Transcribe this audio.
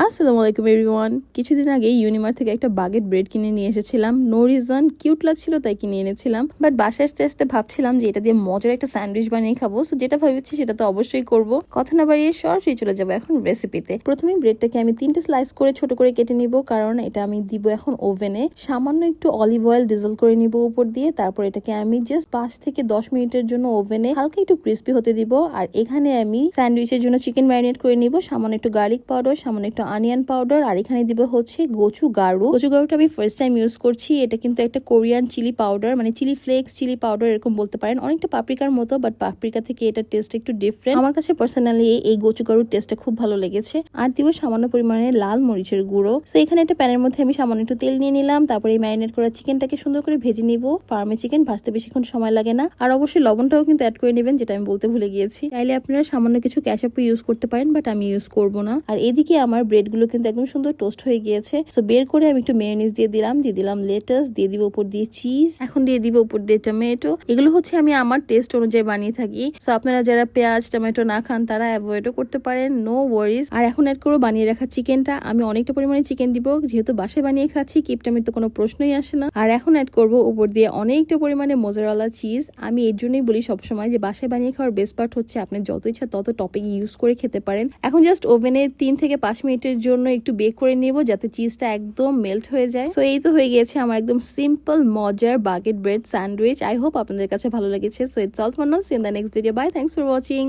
আসসালামু আলাইকুম এভরিওয়ান। কিছুদিন আগে ইউনিমার থেকে একটা বাগেট ব্রেড কিনে নিয়ে এসেছিলাম। নো রিজন, কিউট লাগছিল তাই কিনে এনেছিলাম। বাট বাসায় আসতে আসতে ভাবছিলাম যে এটা দিয়ে মজার একটা স্যান্ডউইচ বানিয়ে খাবো। সো যেটা ভেবেছি সেটা তো অবশ্যই করব। কথা না বাড়িয়ে সরাসরি চলে যাবো এখন রেসিপিতে। প্রথমেই ব্রেডটাকে আমি 3টে স্লাইস করে ছোট করে কেটে নিব, কারণ এটা আমি দিব এখন ওভেনে। সামান্য একটু অলিভ অয়েল ডিজল করে নিব উপর দিয়ে। তারপর এটাকে আমি জাস্ট 5 থেকে 10 মিনিটের জন্য ওভেনে হালকা একটু ক্রিস্পি হতে দিব। আর এখানে আমি স্যান্ডউইচের জন্য চিকেন ম্যারিনেট করে নিব। সামান্য একটু গার্লিক পাউডার, সামান্য একটু অনিয়ন পাউডার, আর এখানে দিব হচ্ছে গোচুগারুটা আমি ফার্স্ট টাইম ইউজ করছি। এটা কিন্তু একটা কোরিয়ান চিলি পাউডার, মানে চিলি ফ্লেক্স, চিলি পাউডার এরকম বলতে পারেন। অনেকটা পাপরিকার মতো, বাট পাপরিকা থেকে এটা টেস্ট একটু ডিফারেন্ট। আমার কাছে পার্সোনালি এই গোচুগারুর টেস্টটা খুব ভালো লেগেছে। আর দিব সামান্য পরিমাণে লাল মরিচের গুঁড়ো। সো এখানে একটা প্যানের মধ্যে আমি সামান্য একটু তেল নিয়ে নিলাম। তারপরে এই ম্যারিনেট করা চিকেনটাকে সুন্দর করে ভেজে নিব। ফার্মে চিকেন ভাজতে বেশিক্ষণ সময় লাগে না। আর অবশ্যই লবণটাও কিন্তু অ্যাড করে নেবেন, যেটা আমি বলতে ভুলে গিয়েছি। চাইলে আপনারা সামান্য কিছু ক্যাচআপ ইউজ করতে পারেন, বাট আমি ইউজ করব না। আর এদিকে আমার ব্রেড গুলো কিন্তু একদম সুন্দর টোস্ট হয়ে গিয়েছে। সো বের করে আমি একটু মেয়োনিজ দিয়ে দিলাম লেটাস, দিয়ে দিব উপর দিয়ে চিজ, এখন দিয়ে দিব উপর দিয়ে টমেটো। এগুলো হচ্ছে আমি আমার টেস্ট অনুযায়ী বানিয়ে থাকি। সো আপনারা যারা পেঁয়াজ টমেটো না খান তারা অ্যাভয়েডও করতে পারেন, নো ওয়ারিজ। আর এখন অ্যাড করবো বানিয়ে রাখা চিকেনটা। আমি অনেকটা পরিমাণে চিকেন দিব, যেহেতু বাসায় বানিয়ে খাচ্ছি, কিপটামির তো কোনো প্রশ্নই আসে না। আর এখন অ্যাড করবো উপর দিয়ে অনেকটা পরিমাণে মোজারেলা চিজ। আমি এর জন্যই বলি সবসময় যে বাসায় বানিয়ে খাওয়ার বেস্ট পার্ট হচ্ছে আপনি যত ইচ্ছা তত টপিং ইউজ করে খেতে পারেন। এখন জাস্ট ওভেনে 3 থেকে 5 মিনিটের জন্য একটু বেক করে নেব, যাতে চিজটা একদম মেল্ট হয়ে যায়। সো এই তো হয়ে গিয়েছে আমার একদম সিম্পল মজার baguette bread sandwich. I hope আপনাদের কাছে ভালো লেগেছে। So it's all for now, see in the next video. Bye, thanks for watching.